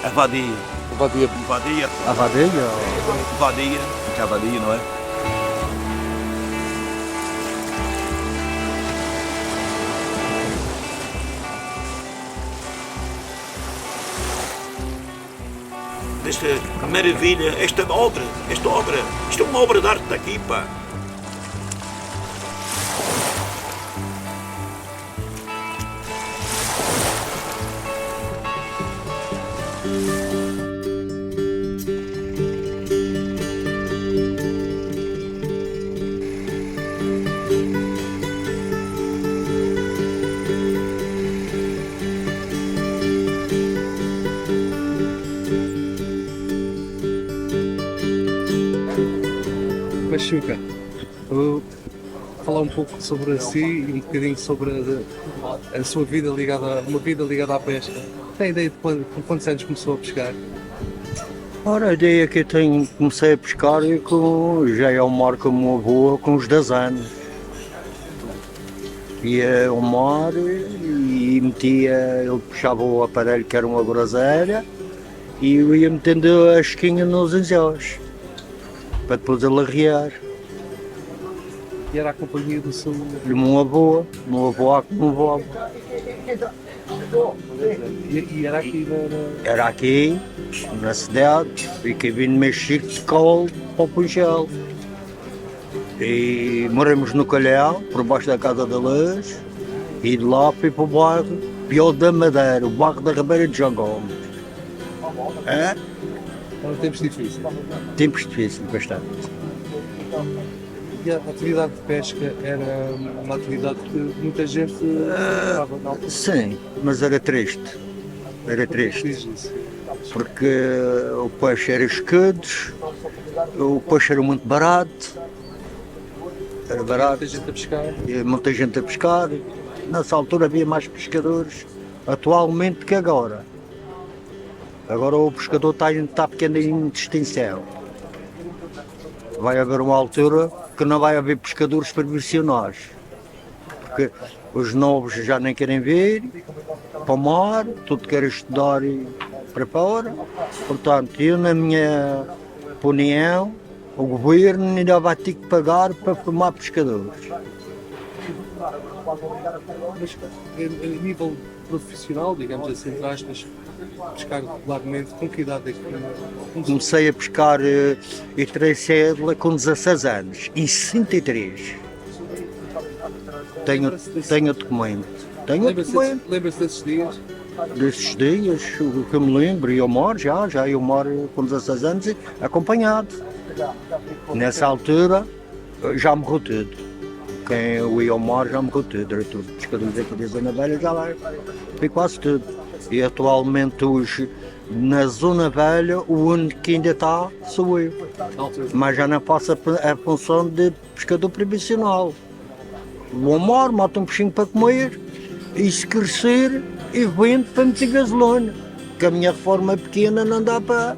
A vadia. Vadia. Vadia. A vadia? Vadia. Que é a vadia, não é? Esta maravilha, esta obra, isto é uma obra de arte daqui, pá. Machuca, vou falar um pouco sobre si e um bocadinho sobre a sua vida ligada, uma vida ligada à pesca. Tem ideia de com quantos anos começou a pescar? Ora, a ideia que eu tenho, comecei a pescar já é ao mar com o meu avô com uns 10 anos. Ia ao mar e metia, ele puxava o aparelho que era uma groselha e eu ia metendo a esquinha nos anzóis para depois ele arriar. E era a companhia do seu... E o meu avô como avô. E era aqui Era aqui, na cidade, e que vim mexer de colo para o Punchal. E moramos no Calhau, por baixo da Casa da Luz, e de lá fui para o bairro Pior da Madeira, o bairro da Ribeira de João Gomes. É? Eram tempos difíceis. Tempos difíceis, bastante. E a atividade de pesca era uma atividade que muita gente gostava, não? Sim, mas era triste. Era triste. Diz isso. Porque o peixe era escudos, o peixe era muito barato. Era barato. Muita gente a pescar. E muita gente a pescar. Nessa altura havia mais pescadores atualmente que agora. Agora o pescador está pequeno em extinção. Vai haver uma altura que não vai haver pescadores profissionais. Porque os novos já nem querem vir para o mar, tudo quer estudar e para fora. Portanto, eu na minha opinião, o governo ainda vai ter que pagar para formar pescadores. Mas a nível profissional, digamos assim, entre aspas, pescar regularmente, com que idade é que... Comecei a pescar e tirei cédula com 16 anos, em 63. Tenho documento. Tenho documento Lembra-se desses dias? desses dias, o que eu me lembro, e eu moro eu moro com 16 anos acompanhado. Nessa altura já morreu tudo. Quem eu ia ao mar já morreu tudo, era tudo. Pescadores aqui da Zona Velha já lá foi quase tudo. E atualmente hoje na Zona Velha o único que ainda está sou eu. Mas já não faço a função de pescador profissional. Vou ao mar, mato um peixinho para comer e se crescer e vendo para meter gasolina. Que a minha reforma pequena não dá para.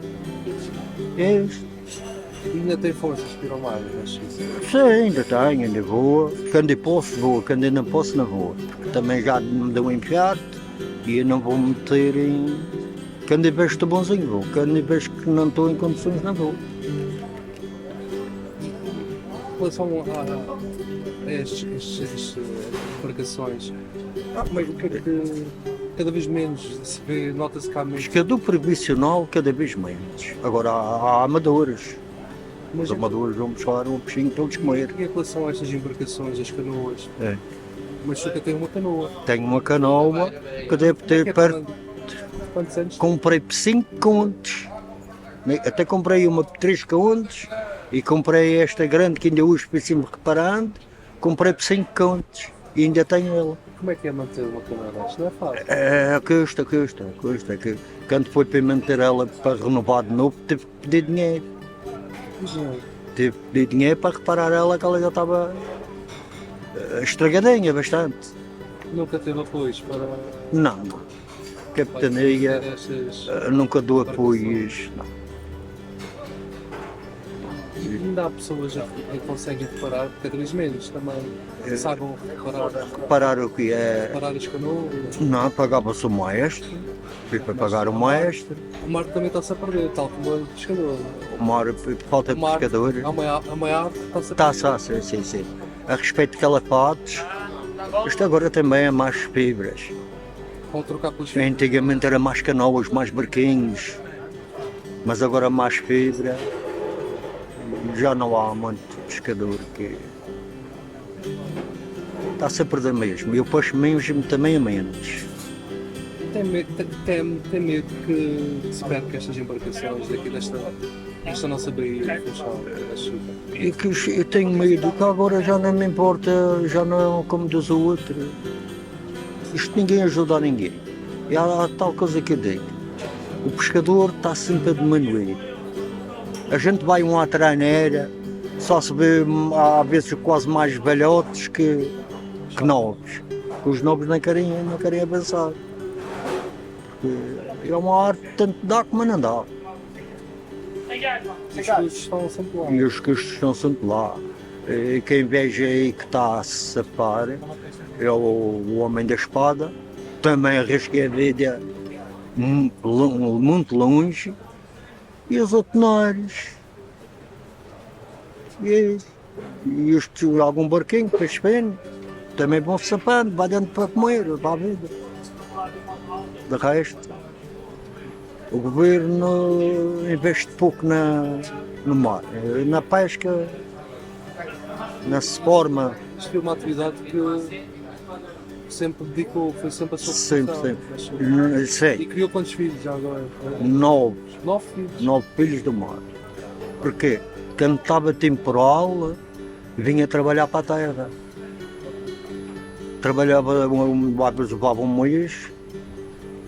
É isto. E ainda tem forças para ir ao mar, mas... Sim, ainda tenho, ainda vou. Quando eu posso, vou. Quando eu não posso, não vou. Porque também já me dão um infarto e eu não vou meter em... Quando eu vejo que estou bonzinho, vou. Quando eu vejo que não estou em condições, não vou. Em relação a estas embarcações, mas o que é que cada vez menos se vê, nota-se que há menos... Pescador profissional, cada vez menos. Agora há amadores. Os amadores vão buscar um peixinho todos comer. E em relação a estas embarcações, as canoas, É. mas só que tem uma canoa. Tenho uma canoa que devo ter perto. Quantos anos? Comprei por 5 contos. Até comprei uma por 3 contos e comprei esta grande que ainda hoje fui-me reparando. Comprei por 5 contos e ainda tenho ela. Como é que é manter uma canoa destas? Não é fácil. Custa. Que quando foi para manter ela para renovar de novo, tive que pedir dinheiro. Tive que pedir dinheiro para reparar ela, que ela já estava estragadinha bastante. Nunca teve apoios para... Não, capitania, ter estas... nunca dou apoios. Não. Ainda há pessoas que conseguem reparar, cada vez menos também, sabem reparar, Reparar o que é. reparar as canoas. Não, pagava-se o maestro. fui para pagar o maestro, O mar também está-se a perder, tal como o pescador. o mar, falta de O mar, pescador. a maior está-se a Está perder. só, sim. A respeito de calafates, isto agora também é mais fibras. Vão trocar pelos filhos. Antigamente era mais canoas, mais barquinhos, mas agora mais fibra. Já não há muito pescador que está-se a perder mesmo. E o peixe mesmo também é menos. Tem medo que se perca estas embarcações daqui desta nossa Baía de Funchal, da chuva. E que eu tenho medo que agora já não me importa, já não como dos outros. Isto ninguém ajuda a ninguém. E há tal coisa que eu digo. O pescador está sempre a diminuir. A gente vai uma traneira, só se vê às vezes quase mais velhotes que novos. Os novos não querem avançar. Porque é uma arte que tanto dá como não dá. Os custos estão sempre lá. E os custos estão sempre lá. E quem veja aí que está a se safar é o homem da espada. Também arrisquei a vida muito longe. E os otenários. E algum barquinho, peixe fino, também vão se safando, vai dentro para comer, para a vida. De resto, o governo investe pouco no mar. Na pesca, não se forma. Isto foi uma atividade que sempre dedicou, foi sempre a sua Sempre. profissão. E Sei, criou quantos filhos já agora? 9 9 filhos. filhos do mar. Porque quando estava temporal, vinha trabalhar para a terra. Trabalhava, levava um mês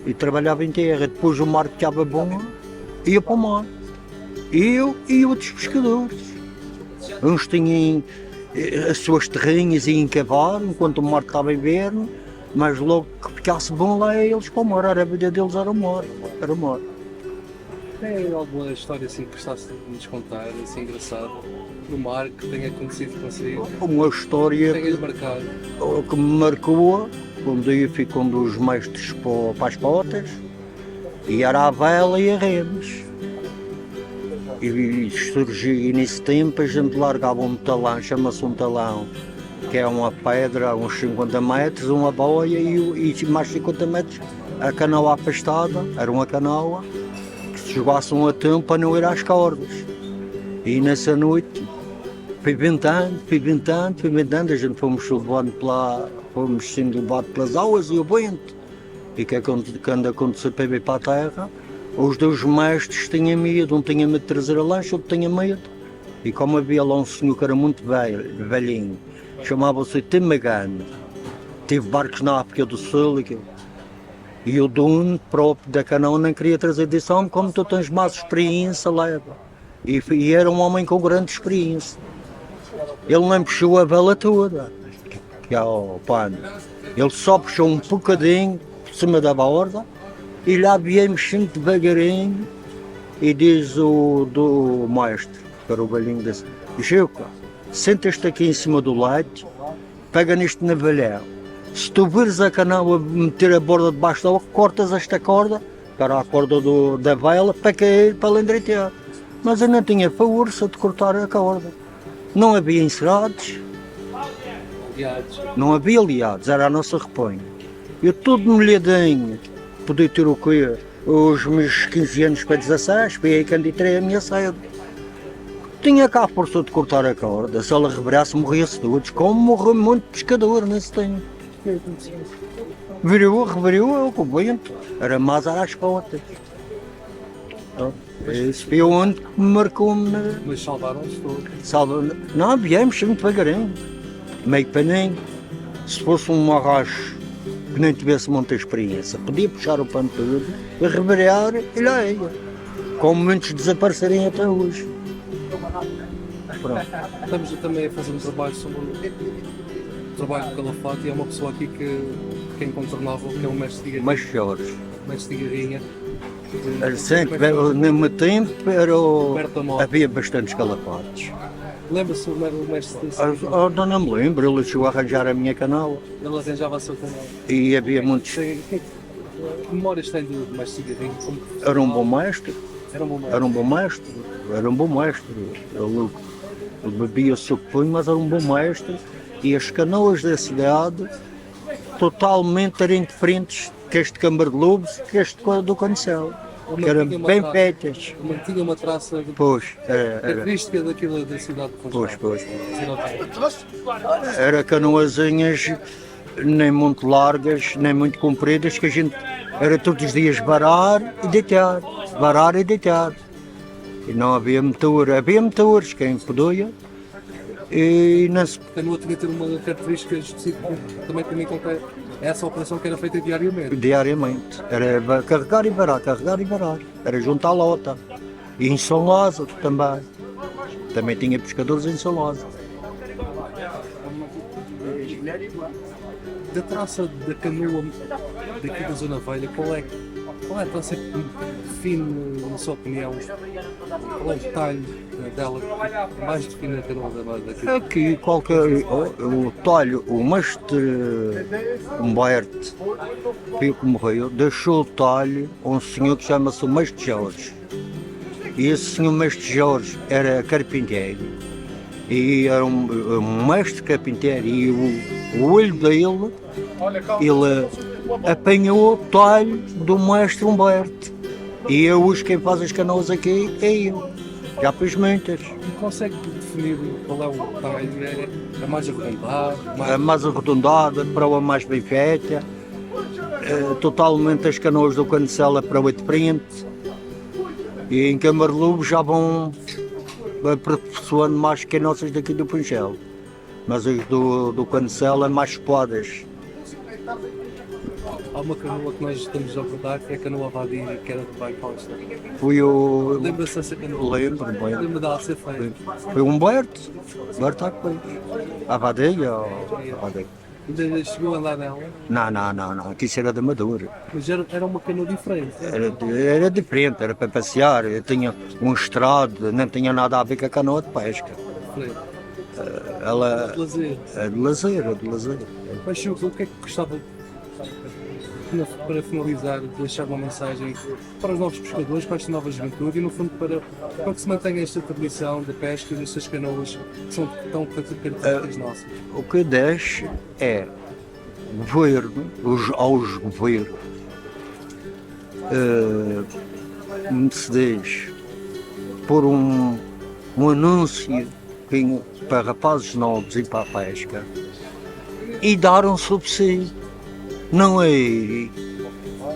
e trabalhava em terra. Depois o mar que estava bom, ia para o mar. Eu e outros pescadores. Uns tinham as suas terrinhas e iam cavar enquanto o mar estava inverno, mas logo que ficasse bom lá eles para o mar. Era a vida deles, era o mar. Era o mar. Tem alguma história assim que gostasse de nos contar, assim engraçada, no mar, que tenha acontecido consigo? Uma história Tenha-lhe marcado. que me marcou quando eu fui com um dos mestres para as potas e era a vela e a remes. E surgiu nesse tempo a gente largava um talão, chama-se um talão, que é uma pedra, uns 50 metros, uma boia e mais 50 metros a canoa afastada, era uma canoa, que se jogasse um atão para não ir às cordas. E nessa noite fui ventando, a gente fomos sendo levados pelas aulas e o vento. E que quando aconteceu para vir para a terra, os dois mestres tinham medo, um tinha medo de trazer a lancha, outro tinha medo. E como havia lá um senhor que era muito velhinho, chamava-se Temagano, teve barcos na África do Sul, e o dono próprio da canoa não queria trazer desse homem, como tu tens mais experiência, leva. E era um homem com grande experiência. Ele não puxou a vela toda, que é o pano. Ele só puxou um bocadinho por cima da borda e lá viemos sempre devagarinho. E diz o do mestre, para o velhinho desse: Gilca, senta-te aqui em cima do leite, pega neste navalhão. Se tu vires a canoa meter a borda debaixo da água, cortas esta corda, para a corda da vela, para cair, para ela endireitar. Mas eu não tinha força de cortar a corda. Não havia encerrados, não havia aliados, era a nossa reponha. Eu todo molhadinho, podia ter o quê? Os meus 15 anos para 16, foi aí que entrei a minha sede. Tinha cá a força de cortar a corda, se ela revirasse morria-se todos, como morreu muito pescador nesse tempo. Revirou com o vento, era mais às potas. Esse foi onde me marcou-me. Mas salvaram-se todos. Não, viemos sempre devagarinho, meio paninho. Se fosse um arrasto que nem tivesse muita experiência, podia puxar o pano todo, revirar e lá ia. Como muitos desaparecerem até hoje. Pronto. Estamos também a fazer um trabalho sobre o trabalho do calafate e há uma pessoa aqui que é incontornável, que é o mestre de Garrinha. Mas chores. Mestre de Garrinha. Sempre, ao mesmo tempo Perto da moto. havia bastantes calafates. Lembra-se o mestre desse? Não me lembro, ele chegou a arranjar a minha canoa Ele arranjava a sua canal. e havia muitos. Que memórias tem do mestre Cigarrinho? Era um bom mestre, Era um bom mestre. era um bom mestre, era um bom mestre. Ele bebia suco de punho, mas era um bom mestre. E as canoas da cidade totalmente eram diferentes que este Câmara de Lobos, que este do Cancelo. Que eram bem feitas. Tinha uma traça Pois, era. característica daquilo da cidade de Funchal. Pois. Era canoazinhas nem muito largas, nem muito compridas, que a gente era todos os dias varar e deitar. E não havia motor, havia motores, quem podia. E não se... A canoa tinha que ter uma característica específica, também tendo em conta essa operação que era feita diariamente. diariamente. Era carregar e varar. Era junto à lota. E em São Lázaro também. Também tinha pescadores em São Lázaro. Da traça da canoa daqui da Zona Velha, qual é a traça que define, na sua opinião, qual é o detalhe dela que mais define a canoa daqui? Aqui o talho, o mestre Humberto, que morreu, deixou o talho a um senhor que chama-se o mestre Jorge. E esse senhor mestre Jorge era carpinteiro. E era um mestre carpinteiro. E o olho dele, ele apanhou o talho do mestre Humberto. E hoje quem faz as canoas aqui é eu. Já fiz muitas. E consegue definir qual é o detalhe? É mais arredondado? A mais arredondada, a proa mais bem feita. Totalmente as canoas do Cancela para o de frente. E em Câmara de Lobos já vão aperfeiçoando mais que as nossas daqui do Funchal. Mas as do Cancela mais esquadas. Há uma canoa que nós estamos a abordar, que é a canoa Vadia, que era do Pai Costa. Foi o... Lembra-se dessa canoa? Lembro bem. Lembro dela ser feita. Foi o Humberto. Humberto foi. A vadeia ou a vadeia? Ainda chegou a andar nela, Não. Aqui isso era de Amadora. mas era uma canoa diferente. Era diferente, era para passear. Eu tinha um estrado, não tinha nada a ver com a canoa de pesca. Diferente. Ela Lazer. é de lazer. Mas Chuca, o que é que gostava, para finalizar, de deixar uma mensagem para os novos pescadores, para esta nova juventude e, no fundo, para que se mantenha esta tradição da pesca e destas canoas que são tão características nossas? O que deixo é governo, aos governos, como se diz, pôr um anúncio para rapazes novos e para a pesca e dar um subsídio. Não é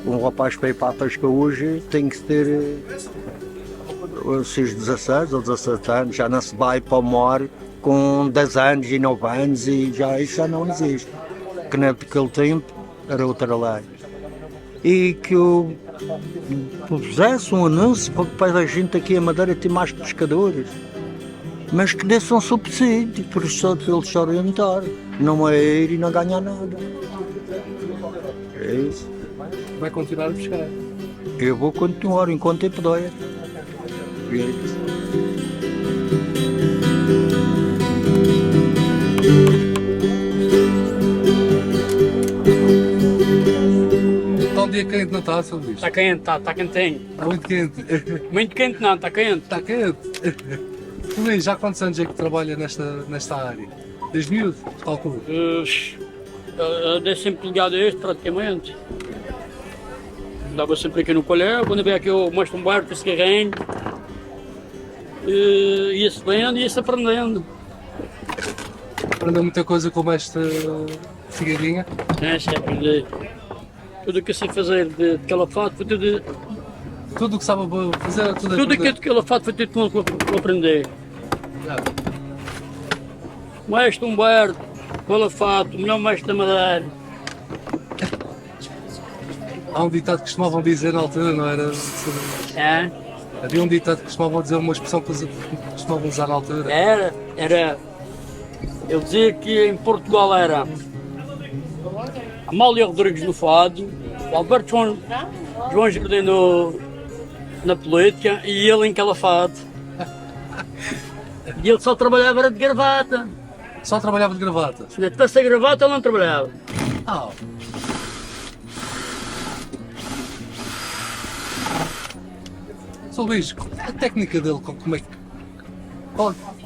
um rapaz para ir para a pesca hoje tem que ter os seus 16 ou 17 anos, já não se vai para o mar com 10 anos e 9 anos e isso já não existe. Que naquele tempo era outra lei. E que eu pusesse um anúncio para a gente aqui a Madeira ter mais pescadores, mas que desse um subsídio para eles se orientar, não é ir e não ganhar nada. É isso. Vai continuar a pescar. Eu vou continuar enquanto eu puder. É isso. Está um dia quente, não está, Sr. Luís? Está quente, está quentinho. Está muito quente. Muito quente não, está quente. Está quente. Sr. Luís, já há quantos anos é que trabalha nesta área? Desde miúdo, calculo. Desde sempre ligado a este, praticamente. Andava sempre aqui no colégio, quando veio aqui eu mostro um barco, esse carrinho. Ia-se vendo e ia-se aprendendo. Aprendeu muita coisa com esta cigarrinha. Sei aprender. Tudo o que eu sei fazer de calafato foi tudo. Tudo o que sabe fazer, Tudo aquilo de calafato foi tudo que eu aprendi. Mestre Humberto, calafato, o melhor mestre da Madeira. Há um ditado que costumavam dizer na altura, não era? É? Havia um ditado que costumavam dizer, uma expressão que costumavam usar na altura. Era. Eu dizia que em Portugal era Amália Rodrigues no fado, o Alberto João Jardim na política e ele em Calafate. E ele só trabalhava era de gravata. Só trabalhava de gravata. Se não tivesse a gravata ele não trabalhava. Ah, Sr. Luís, a técnica dele, como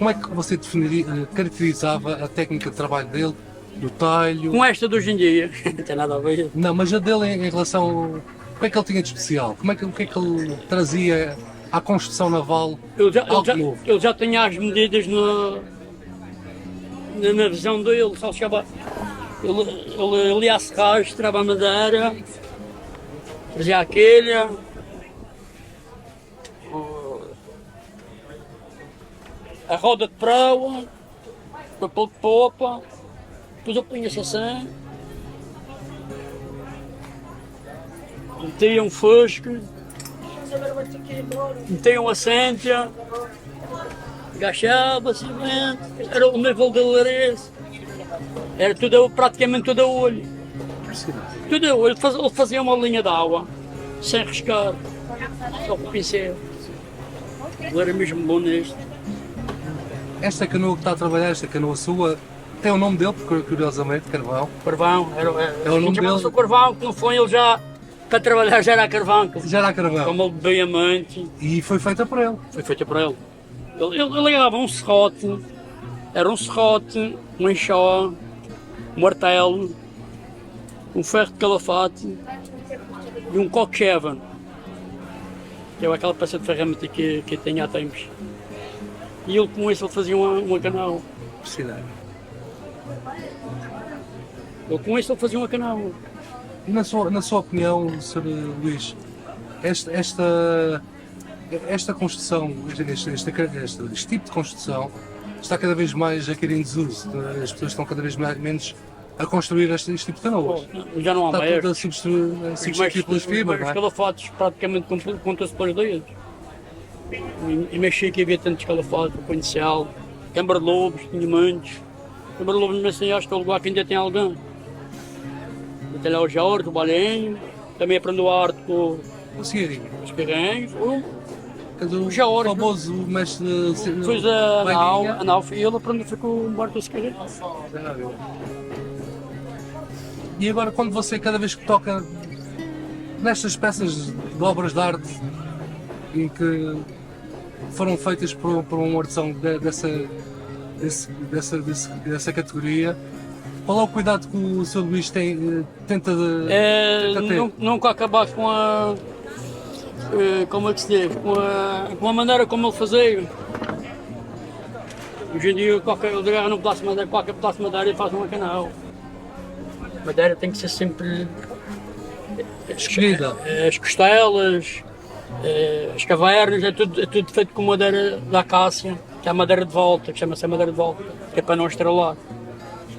é que você definiria, caracterizava a técnica de trabalho dele, do talho? Com esta de hoje em dia, não tem nada a ver. Não, mas a dele em relação. O que é que ele tinha de especial? O que é que ele trazia à construção naval? Algo novo. Ele já tinha as medidas na visão dele, só chegava. Ele ia a serragem, tirava a madeira, fazia aquele. A roda de proa, o papel de popa, depois eu punha-se assim, metia um fusco, metia uma cêntia, agachava-se, era o nível de larez, era tudo, praticamente tudo a olho. Tudo a olho, ele fazia uma linha de água, sem riscar, só com o pincel. Ele era mesmo bom nisto. Esta canoa que está a trabalhar, esta canoa sua, tem o nome dele, porque curiosamente, Carvão. Carvão, É o nome dele. O Carvão, que não foi ele já, para trabalhar já era Carvão. Já era Carvão. Como ele bebia muito, E foi feita por ele. foi feita por ele. Ele ligava um serrote, era um serrote, um enxó, um martelo, um ferro de calafate e um cockchaven, que é aquela peça de ferramenta que tem há tempos. E ele com isso ele fazia uma canoa. Impressionante. Ele com isso ele fazia uma canoa. E na sua opinião, Sr. Luís, esta construção, este tipo de construção, está cada vez mais a cair em desuso. As pessoas estão cada vez menos a construir este tipo de canoas. Já não há Está mais. tudo a substituir pelas fibras, não Os é? calafates praticamente contam-se pelos dedos. E mexia que havia tantos calafates, o inicial, Câmara-Lobos, tinha muitos. Câmara-Lobos, mas assim, acho que é o lugar que ainda tem alguém. Tem lá o Jorge, o Balenho, também aprendeu a arte com O Cigarinho. os carrinhos. O Jorge. famoso mestre. Depois a nau, e ele aprendeu foi com o Marco dos carrinhos. E agora, quando você, cada vez que toca nestas peças de obras de arte em que foram feitas por um artesão dessa categoria, qual é o cuidado que o Sr. Luís tenta ter? Nunca acabar com a. Como é que se diz? Com a maneira como ele fazia. Hoje em dia, ele agarra num pedaço de madeira, qualquer pedaço de madeira e faz uma canal. A madeira tem que ser sempre. Escolhida. As costelas, as cavernas, é tudo feito com madeira da acácia, que é a madeira de volta, que chama-se a madeira de volta, que é para não estrelar.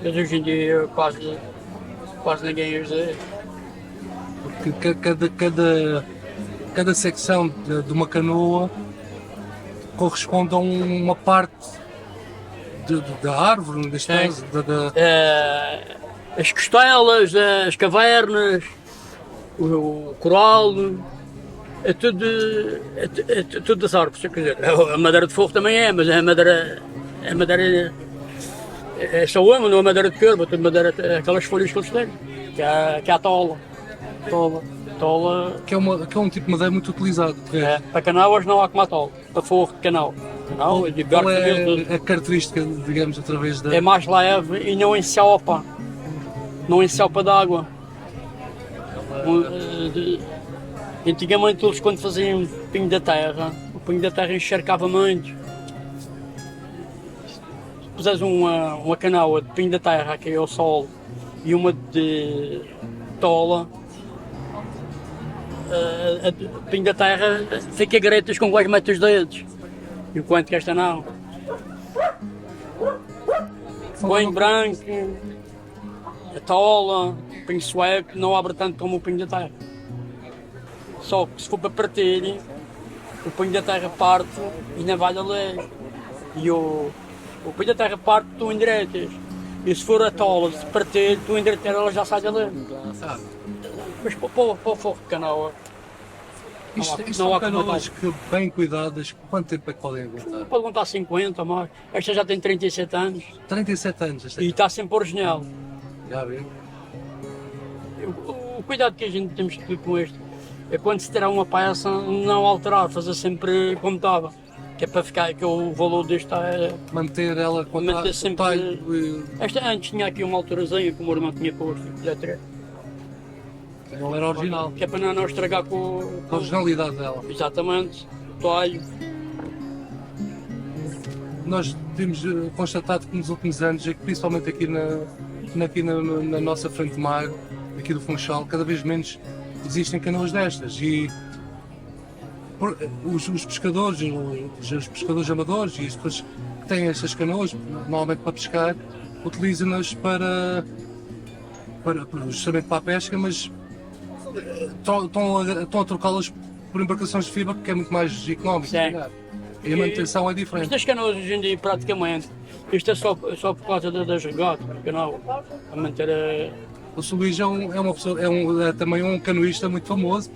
Mas hoje em dia quase ninguém usa. Porque cada secção de uma canoa corresponde a uma parte da árvore, neste caso. As costelas, as cavernas, o coral, é tudo das árvores. Quer dizer, a madeira de fogo também é, mas a madeira é só uma, não é madeira de corvo, é tudo madeira, aquelas folhas que eles têm, que é a tola. Tola. Que é um tipo de madeira muito utilizado. Para canoas não há como a tola, para fogo de canal. Qual é a característica, digamos, através da. É mais leve e não ensopa. Não ensopa de água. Antigamente eles quando faziam pinho da terra, o pinho da terra encharcava muito. Se puseres uma canoa de pinho da terra que é ao sol e uma de tola, a pinho da terra fica gretas com quase mete os dedos. Enquanto que esta não. Pinho branco, a tola, o pinho sueco não abre tanto como o pinho da terra. Só que se for para partir, o pinho da terra parte e não vai ali. E o pinho da terra parte, tu endireitas. E se for a tola, se partir, tu endireitas, ela já sai dali. Mas para o fogo de canoa. Isto são canoas que bem cuidadas, quanto tempo é que podem aguentar? Pode aguentar 50 mais. Esta já tem 37 anos. 37 anos, esta E está sempre original. Já viu? O cuidado que a gente temos de ter com este é quando se tirar uma peça, não alterar, fazer sempre como estava. Que é para ficar, que o valor deste é. Manter ela com Manter sempre- talho, Esta antes tinha aqui uma alturazinha que o meu irmão tinha posto, etc. não era original. Que é para não estragar com. A originalidade dela. Exatamente, talho. Nós temos constatado que nos últimos anos, principalmente aqui na nossa frente de mar, aqui do Funchal, cada vez menos existem canoas destas e os pescadores, os pescadores amadores e as pessoas que têm estas canoas, normalmente para pescar, utilizam-nas justamente para a pesca, mas estão a trocá-las por embarcações de fibra porque é muito mais económico. Sim. se calhar. E a manutenção é diferente. Estas canoas hoje em dia praticamente, isto é só por causa das regatas, canal, a manter a. O Sr. Luís é também um canoísta muito famoso.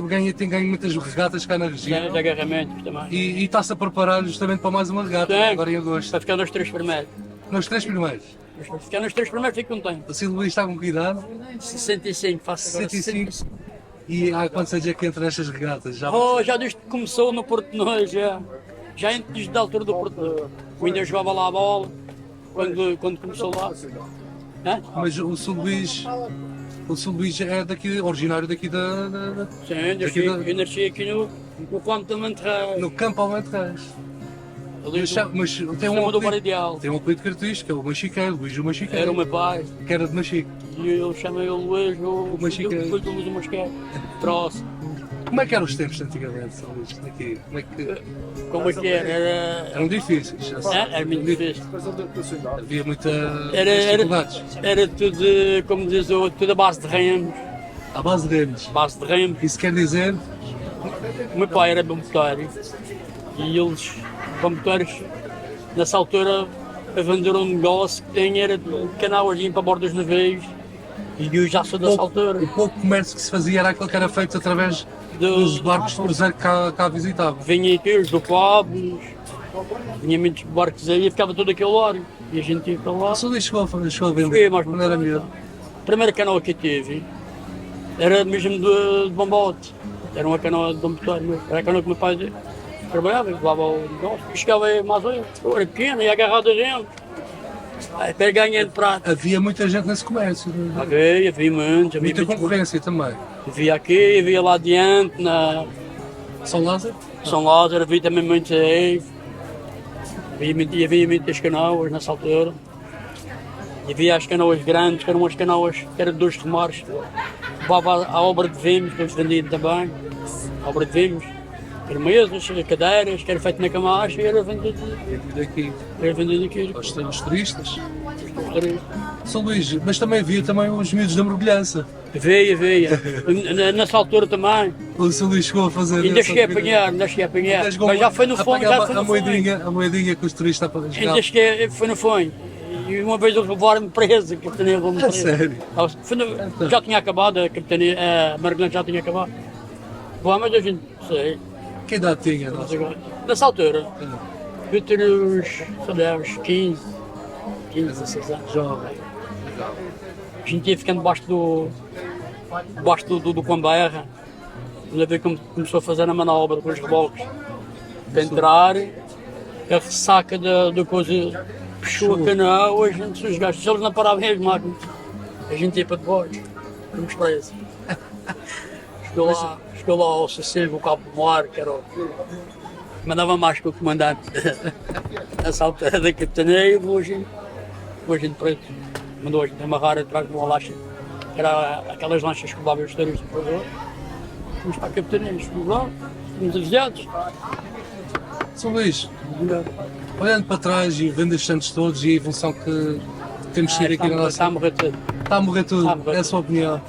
Ganha muitas regatas cá na região De agarramentos também. e está-se a preparar justamente para mais uma regata, Sim. agora em agosto. Para ficar nos 3 primeiros. Nos 3 primeiros. Se ficar nos 3 primeiros, fico contente. O Sr. Luís está com cuidado, 65, faço agora 65. E há quantos anos é que entra nestas regatas? Já Já desde que começou no Porto de Nós, já antes da altura do Porto de Nós. Eu ainda jogava lá a bola, quando começou lá. Hã? Mas o Sr. Luís é daqui, originário daqui Sim, Aqui eu nasci aqui no campo da Manterra. no campo Almenterras. Ali Mas tem Chama do Bar Ideal. tem um apelido característico, é o Machiqueiro, Luís o Era o Machiqueiro, meu pai. que era de Machique. E eu chamei o Luís, o Machiqueiro. depois do Luís o Masquete. Trouxe. Como é que eram os tempos de antigamente, Sr. Luís? Aqui? Como é que era? Eram difíceis. já sei. Era muito difícil. Havia muita Era- dificuldades. Era tudo, como diz o outro, tudo a base de remos. À base de remos. Base de remos. Isso quer dizer O meu pai era bombetário. E eles, bombetários, nessa altura, a vender um negócio que tem era de canoas para bordo dos navios. E eu já sou dessa altura. o pouco comércio que se fazia era aquele que era feito através dos barcos de cruzeiro que cá visitavam. Vinha aqui os do Pablos, vinha muitos barcos aí e ficava todo aquele horário. E a gente ia para lá. Só chegou a vender Foi mais quando era miúdo. A primeira canoa que eu tive era mesmo de bombote. Era uma canoa de bombote. Era a canoa que o meu pai trabalhava, levava o negócio. E chegava aí mais ou eu era pequena e agarrado a gente. Aí para ganhar de prata. Havia muita gente nesse comércio. Havia muitos, havia Muita muitos. concorrência também. Havia aqui, havia lá adiante, na São Lázaro? São Lázaro, havia também muitos aí. Havia muitas canoas nessa altura. E havia as canoas grandes, que eram umas canoas que eram de 2 remares. Levava a obra de vimos, que eles vendiam também. A obra de vimos. Eram mesas, cadeiras, que era feito na camacha e era vendido Daqui, aqui. aos turistas. São Luís, mas também havia também os miúdos da mergulhança. Havia. Nessa altura também. O São Luís chegou a fazer. Ainda essa cheguei a atividade. apanhar, ainda cheguei a apanhar. Ainda chegou Mas já foi no fundo, apanhava já foi no fundo. a moedinha que os turistas apanhavam. Ainda cheguei, foi no fundo. E uma vez eles levaram-me preso, a capitania levou-me preso. sério? Já tinha acabado, a capitania, a mergulhante já tinha acabado. Bom, mas a gente, sei, Que idade tinha? Nós? nessa altura, eu tinha uns, sei lá, uns 15, 16 anos. Jovem. A gente ia ficando debaixo do Camberra. Ainda vi como começou a fazer a manobra com os reboques. Para entrar, a ressaca da coisa puxou a canoa, a gente, os gajos, se eles não paravam as máquinas, a gente ia para debaixo, fomos presos. Chegou lá ao Cecílio, o cabo do mar, que era o... Mandava mais que o comandante. Nessa altura da capitania, e hoje preso. Mandou a gente amarrar atrás de uma lancha, que era aquelas lanchas que levavam os turistas para o fomos para a capitania, fomos lá, fomos avisados. São Luís, olhando para trás e vendo estes anos todos e a evolução que temos tido aqui na nossa. Está a morrer tudo. Está a morrer tudo, Está a morrer é a sua opinião.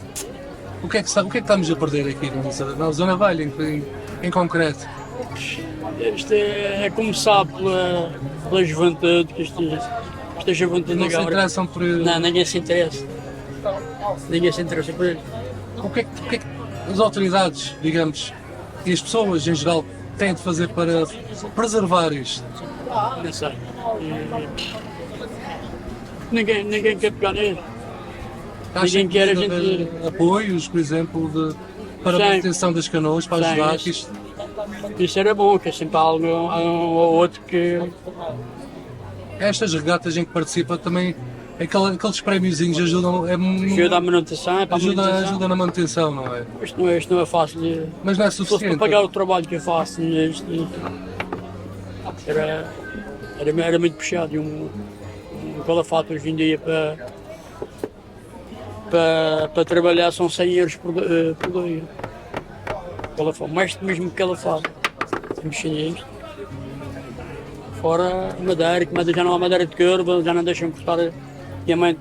O que é que estamos a perder aqui na Zona Velha, em concreto? Isto é começar pela juventude, que esta juventude Não se agora. interessam por. Não, ninguém se interessa. Ninguém se interessa por isso. O que é que as autoridades, digamos, e as pessoas em geral têm de fazer para preservar isto? Não sei. Ninguém quer pegar nisso. Acham Ninguém quer, que a deve gente- haver apoios, por exemplo, para a Sim. manutenção das canoas, para Sim, ajudar, isso. que isto Isso era bom, que é sempre algo um ou outro que. estas regatas em que participa também, aqueles prémiozinhos ajudam, Ajuda à manutenção, é para a manutenção. ajuda na manutenção, não é? Isto não é fácil. Mas não é Se fosse suficiente. para pagar o trabalho que eu faço nisto, era muito puxado. E um calafato hoje em dia para trabalhar são 100 euros por dia. Calafato, mais mesmo que calafato. Mexer nisto. Fora madeira, que já não há madeira de curva, já não deixam cortar. E a mãe,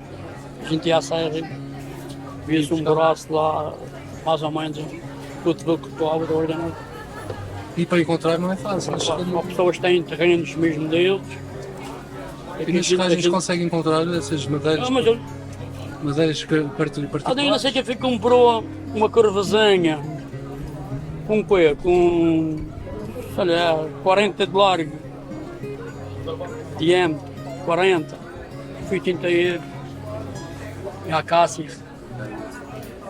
a gente ia à serra, via-se um braço lá, mais ou menos, cotovelo que cobre, ordenado. E para encontrar não é fácil. Mas, Há pessoas que têm terrenos mesmo deles. e nas ferragens consegue encontrar essas madeiras, mas eu, madeiras alguém não particulares. sei quem comprou uma curvazinha com quê? Com, sei lá, 40 de largo, diâmetro, 40, fui 80 euros. E a Cássio,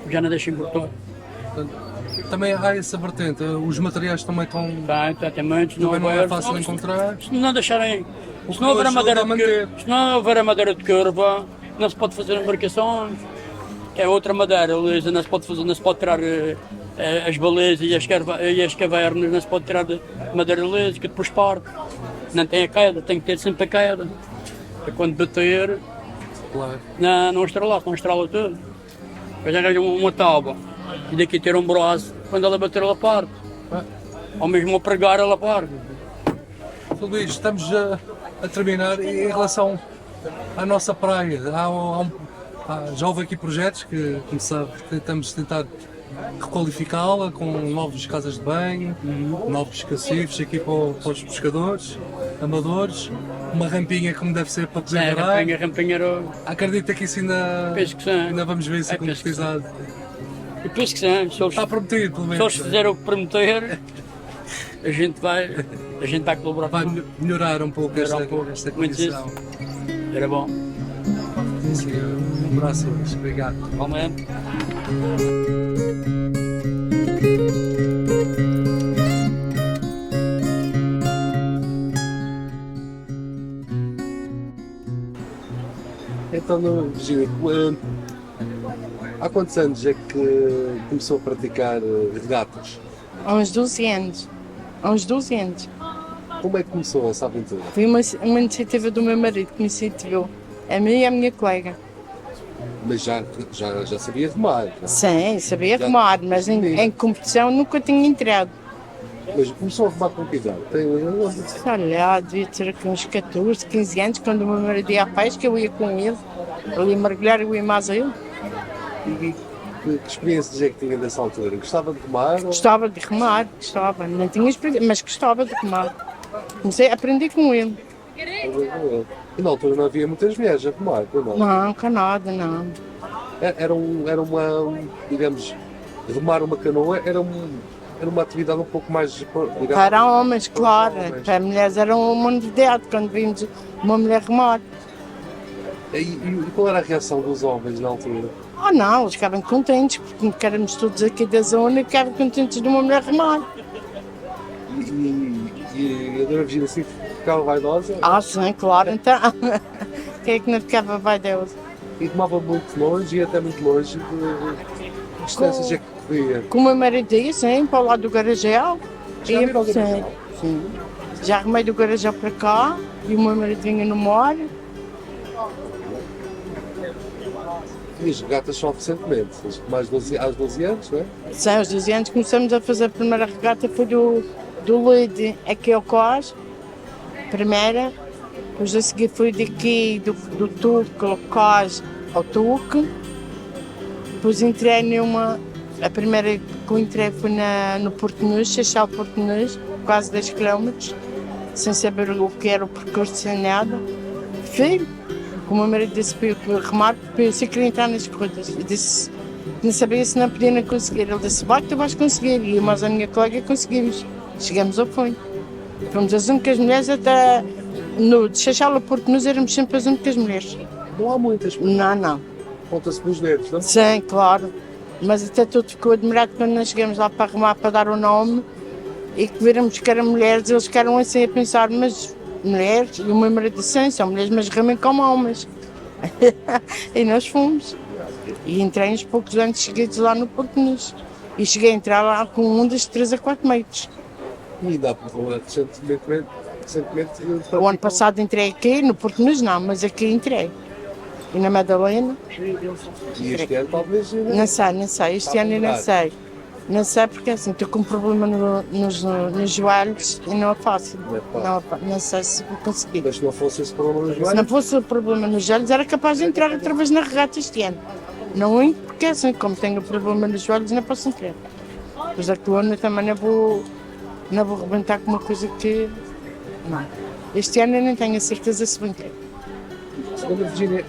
já não deixa importar. Também há essa vertente, os materiais também estão. Tem muitos, Também não é houver- fácil encontrar. Se não deixarem, O se não houver a ajuda madeira a manter. se não houver a madeira de curva, não se pode fazer embarcações. É outra madeira, lisa, não se pode fazer, não se pode tirar as balesas e as cavernas, não se pode tirar de madeira lisa, que depois parte. Não tem a queda, tem que ter sempre a queda. E quando bater, Claro. não estrala tudo. Depois arranja uma tábua e daqui ter um braço, quando ela bater ela parte. Ou mesmo a pregar ela parte. Sr. Luís, estamos a terminar e em relação à nossa praia. Já houve aqui projetos que, como sabe, tentamos tentar requalificá-la com novas casas de banho, novos cacifes aqui para os pescadores, amadores, uma rampinha como deve ser para poder A nadar. rampinha era. Acredito que isso Penso que sim. ainda vamos ver isso a Penso que sim. concretizado. Eu penso que sim, se eles, Está prometido, pelo se menos. eles fizerem o que prometer, a gente vai colaborar. Vai melhorar um pouco Melhorar esta, um pouco. esta Muito condição. Era bom. Sim, um abraço, Luís. Obrigado. Realmente. Então, Virgínia, há quantos anos é que começou a praticar regatas? Há uns 12 anos. Há uns 12 anos. Como é que começou essa aventura? Foi uma iniciativa do meu marido que me incentivou. A mim e a minha colega. Mas já sabia remar, já. Sim, sabia Já- remar, mas em competição nunca tinha entrado. Mas começou a remar com que idade? Olha, devia ter aqui uns 14, 15 anos, quando o meu marido ia à pesca, eu ia com ele. Ele ia mergulhar, eu ia mais a ele. E que experiências é que tinha nessa altura? Gostava de remar? ou- Gostava de remar, gostava. Não tinha experiência, mas gostava de remar. Comecei a aprender com ele. E na altura não havia muitas mulheres a remar, não? Não, canada, não. Era uma, digamos, remar uma canoa era uma atividade um pouco mais ligada Para homens, claro. homens. Para mulheres era uma novidade quando vimos uma mulher remar. E qual era a reação dos homens na altura? Ah não, eles ficavam contentes, porque éramos todos aqui da zona e ficavam contentes de uma mulher remar. E a Dona Virgínia assim ficava vaidosa Ah sim, claro, então. Quem é que não ficava vaidoso? e remava muito longe e até muito longe de distâncias é que corria. Com o meu marido ia, sim, para o lado do Garajal. Já viram o Garajal? Sim, sim. Já remei do Garajal para cá e o meu marido vinha no mar. E as regatas só recentemente, mais 12, aos 12 anos, não é? Sim, aos 12 anos começamos a fazer a primeira regata, foi do Lide aqui ao Cós, primeira. Depois a seguir foi daqui do Tuque ao Cós ao Tuque. Depois entrei numa, a primeira que eu entrei foi no Porto Nunes, Seixal Porto Nunes, quase 10 km, sem saber o que era o percurso, sem nada. Fui, como o meu marido disse para eu remar, para eu se queria entrar nas corridas. Eu disse, não sabia se não podia não conseguir. Ele disse, vai que tu vais conseguir. E eu mais a minha colega conseguimos. Chegamos ao fim. Fomos as únicas mulheres até no Seixal a Porto Nunes, éramos sempre as únicas mulheres. Não há muitas, Não, não. conta-se nos dedos, não é? Sim, claro. Mas até tudo ficou admirado quando nós chegamos lá para arrumar para dar o nome e que viramos que eram mulheres, eles ficaram assim a pensar, mas mulheres, e o meu marido disse, sim, são mulheres, mas realmente como homens. E nós fomos. E entrei uns poucos anos seguidos lá no Porto Nunes. E cheguei a entrar lá com ondas de 3 a 4 metros. E dá para falar recentemente O ano passado entrei aqui, no Porto Nunes não, mas aqui entrei. E na Madalena, e este ano talvez ainda não sei, este ano eu não sei. Não sei porque assim, estou com um problema nos joelhos e não é fácil. Não sei se vou conseguir. mas se não fosse esse problema nos Se não joelhos, fosse o problema nos joelhos, era capaz de entrar outra vez na regata este ano. Não é porque assim, como tenho o problema nos joelhos, não posso entrar. Pois é que o ano também não vou rebentar com uma coisa que. Não. Este ano eu não tenho a certeza se vou entrar. Dona Virgínia,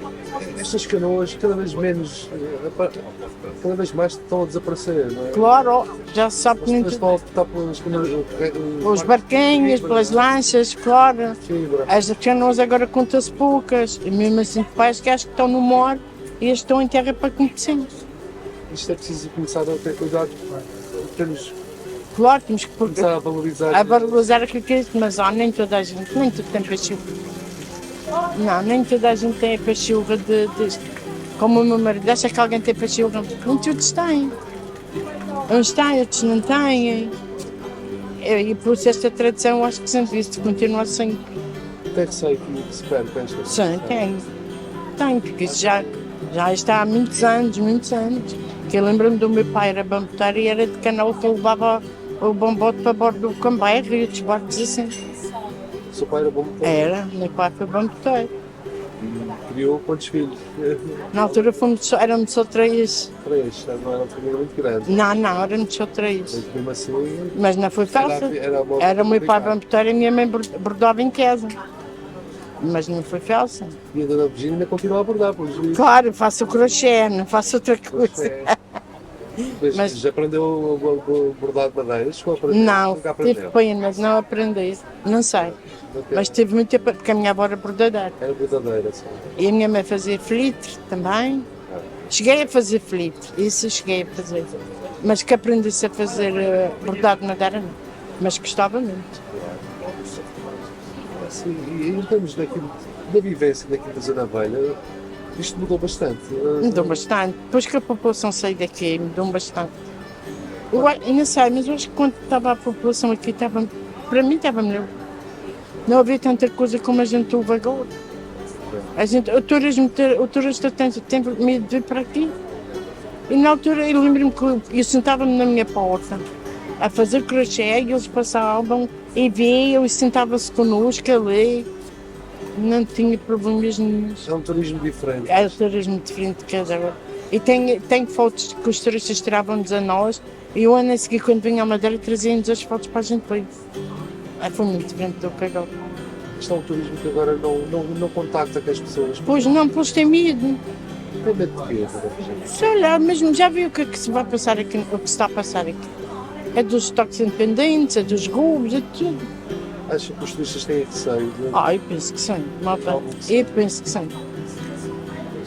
estas canoas cada vez menos, cada vez mais estão a desaparecer, não é? Claro, já se sabe que Vocês nem estão a optar pelas canoas. os barquinhos, pelas lanchas, claro. Sim, bro. As canoas agora contam-se poucas. E mesmo assim, pais que acho que estão no mar e as estão em terra para conhecermos. Isto é preciso começar a ter cuidado, temos que Claro, temos que começar a valorizar. a valorizar aquilo que é, mas nem toda a gente, nem tudo tem pachorra. Não, nem toda a gente tem a pachorra de como o meu marido acha que alguém tem pachorra. Nem todos têm. Uns têm, outros não têm. E por isso esta tradição acho que sempre isso continua assim. Tem receio que se perca esta. Sim, tenho, porque isso já está há muitos anos. Que eu lembro-me do meu pai, era bamboteiro e era de canoa que eu levava o bombote para bordo do Cambaia, e outros barcos assim. O seu pai era bom motor. Era, meu pai foi bamboteiro. Criou quantos filhos? Na altura éramos só 3. 3, não era uma família muito grande. Não, éramos só 3. Mas mesmo assim, Mas não foi fácil. Era o meu pai bamboteiro e a minha mãe bordava em casa. Mas não foi fácil. E a Dona Virgínia ainda continua a abordar, pelos juízes. Claro, faço o crochê, não faço outra coisa. Mas já aprendeu a bordar de madeira? Chegou a aprender? Não, Nunca tive aprendeu? pena de não aprender. Não sei. Mas tive muito tempo, porque a minha avó era bordadeira. Era verdadeira, sim. E a minha mãe fazia flitre também. Cheguei a fazer flitre, isso cheguei a fazer. Mas que aprendesse a fazer bordado de madeira, não. Mas gostava muito. Sim, e em termos daquilo, da vivência daqui da Zona Velha, isto mudou bastante. Mudou bastante. Depois que a população saiu daqui, mudou bastante. Eu não sei, mas eu acho que quando estava a população aqui, para mim estava melhor. Não havia tanta coisa como a gente ouve agora. O turista tem medo de vir para aqui. E na altura eu lembro-me que eu sentava-me na minha porta a fazer crochê e eles passavam e viam e sentavam-se connosco ali. Não tinha problemas nenhum. É um turismo diferente. É um turismo diferente de cada agora. E tenho fotos que os turistas tiravam-nos a nós e o ano a seguir, quando vinha à Madeira, traziam-nos as fotos para a gente ver. Foi muito diferente do que agora. Isto é um turismo que agora não contacta com as pessoas. Pois não, pois tem medo. Tem medo de quê? Sei lá, mesmo já viu o que é que se vai passar aqui, o que se está a passar aqui. É dos toques independentes, é dos roubos, é de tudo. Acha que os turistas têm receio? Eu penso que sim, malta. Eu penso que sim.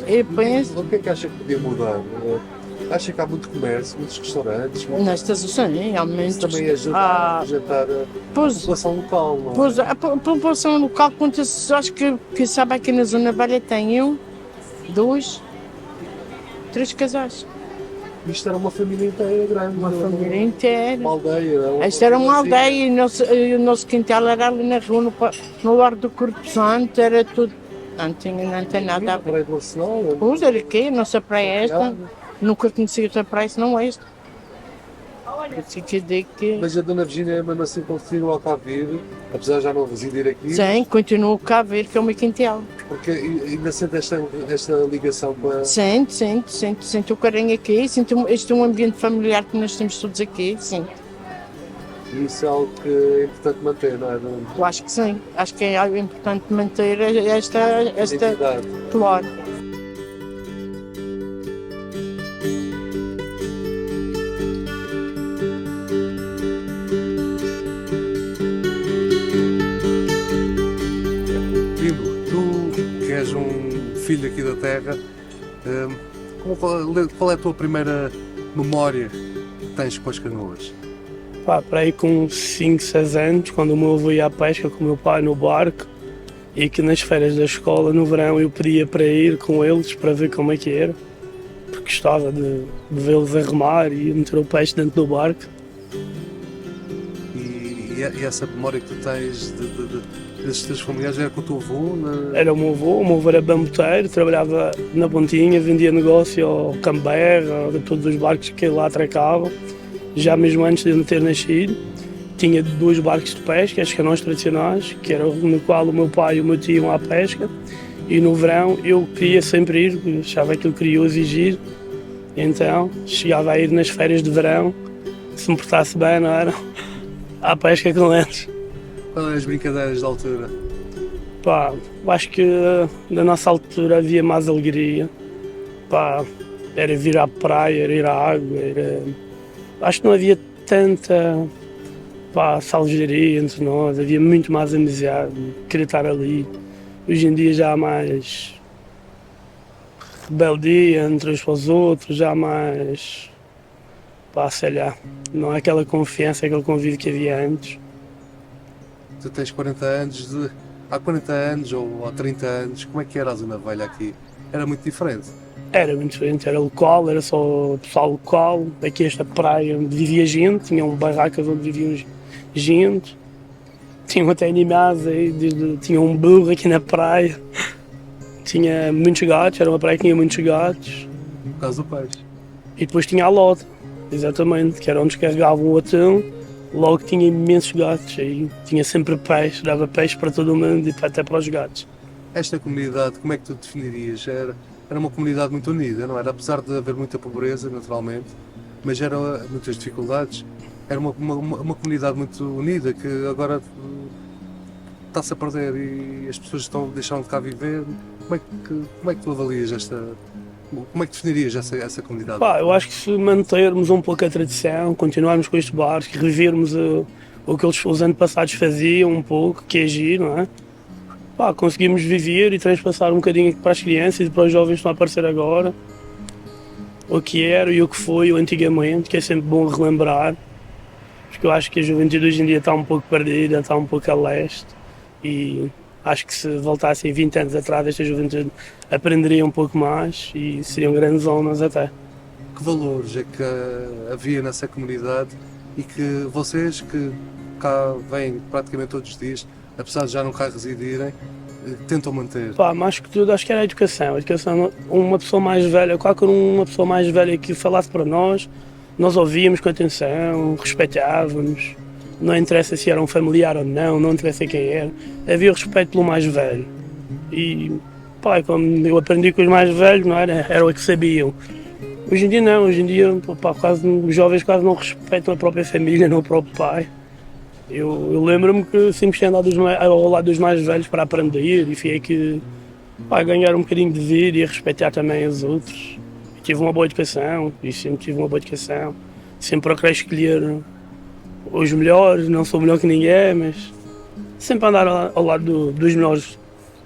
Eu penso. O que é que acha que podia mudar? Acha que há muito comércio, muitos restaurantes? Nestas sim, há muitos. Isso também ajuda a apresentar a população local, não é? Pois, a população local conta-se, acho que sabe aqui na Zona Velha tem 1, 2, 3 casais. Isto era uma família inteira grande. Uma família inteira. Uma aldeia. Esta era uma aldeia e o nosso quintal era ali na rua, no Largo do Corpo Santo, era tudo. Não tem nada a ver. Praia do Arsenal. Pois, era aqui, a nossa praia é esta. Nunca conheci outra praia senão esta. Assim que digo que... Mas a Dona Virgínia mesmo assim continua cá a vir, apesar de já não residir aqui. Sim, continuo cá a ver que é o meu quintal. Porque ainda sente esta ligação com a... Sinto o carinho aqui, sinto este um ambiente familiar que nós temos todos aqui, sim. E isso é algo que é importante manter, não é? Eu acho que sim, acho que é algo importante manter esta Identidade. claro. És um filho aqui da terra. Qual é a tua primeira memória tens com as canoas? Pá, para aí com 5, 6 anos, quando o meu avô ia à pesca com o meu pai no barco, e que nas férias da escola, no verão, eu pedia para ir com eles para ver como é que era, porque gostava de vê-los a remar e meter o peixe dentro do barco. E essa memória que tu tens desses teus familiares era com o teu avô? Era o meu avô era bamboteiro, trabalhava na pontinha, vendia negócio ao Camberra, a todos os barcos que lá atracavam, já mesmo antes de eu ter nascido. Tinha 2 barcos de pesca, as canoas tradicionais, que era no qual o meu pai e o meu tio iam à pesca, e no verão eu queria sempre ir, porque achava aquilo curioso e giro, então chegava a ir nas férias de verão, se me portasse bem, não era? À pesca com eles. Quais eram as brincadeiras da altura? Pá, acho que na nossa altura havia mais alegria. Pá, era vir à praia, era ir à água, acho que não havia tanta salvajaria entre nós, havia muito mais amizade, querer estar ali. Hoje em dia já há mais rebeldia entre uns para os outros, já há mais, sei lá, não é aquela confiança, aquele convívio que havia antes. Tu tens 40 anos, há 40 anos ou há 30 anos, como é que era a Zona Velha aqui? Era muito diferente? Era muito diferente, era local, era só o pessoal local, aqui esta praia onde vivia gente, tinham barracas onde viviam gente, tinham até animais aí, tinha um burro aqui na praia, tinha muitos gatos, era uma praia que tinha muitos gatos. Por causa do peixe. E depois tinha a lota, exatamente, que era onde descarregavam o atão, logo tinha imensos gatos, aí tinha sempre peixe, dava peixe para todo mundo e até para os gatos. Esta comunidade, como é que tu definirias? Era uma comunidade muito unida, não era? Apesar de haver muita pobreza, naturalmente, mas era muitas dificuldades. Era uma comunidade muito unida que agora está-se a perder e as pessoas deixaram de cá viver. Como é que tu avalias como é que definirias essa comunidade? Eu acho que se mantermos um pouco a tradição, continuarmos com estes bares, revirmos o que os antepassados faziam um pouco, que é agir, não é? Conseguimos viver e transpassar um bocadinho para as crianças e para os jovens que estão a aparecer agora o que era e o que foi o antigamente, que é sempre bom relembrar, porque eu acho que a juventude hoje em dia está um pouco perdida, está um pouco a leste, e acho que se voltassem 20 anos atrás esta juventude aprenderia um pouco mais e seriam grandes homens até. Que valores é que havia nessa comunidade e que vocês que cá vêm praticamente todos os dias, apesar de já não cá residirem, tentam manter? Mais que tudo, acho que era a educação. A educação, uma pessoa mais velha, qualquer uma pessoa mais velha que falasse para nós ouvíamos com atenção, respeitávamos. Não interessa se era um familiar ou não interessa quem era. Havia respeito pelo mais velho. E, como eu aprendi com os mais velhos, não era o que sabiam. Hoje em dia não, hoje em dia os jovens quase não respeitam a própria família, não o próprio pai. Eu lembro-me que sempre tinha andado ao lado dos mais velhos para aprender e fiquei que ganhar um bocadinho de vida e respeitar também os outros. E tive uma boa educação, sempre procurei escolher os melhores, não sou melhor que ninguém, mas sempre andar ao lado dos melhores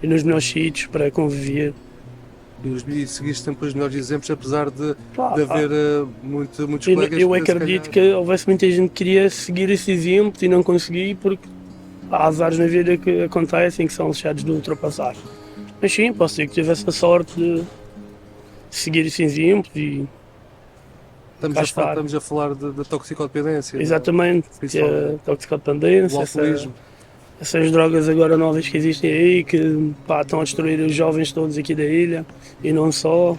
e nos melhores sítios para conviver. E seguiste sempre os melhores exemplos, apesar de haver muitos colegas... Eu acredito que houvesse muita gente que queria seguir esse exemplo e não consegui, porque há azares na vida que acontecem que são deixados de ultrapassar. Mas sim, posso dizer que tive essa sorte de seguir esse exemplo e... Estamos a falar da toxicodependência. Exatamente, a toxicodependência, o alcoolismo. Essas drogas agora novas que existem aí, que estão a destruir os jovens todos aqui da ilha, e não só.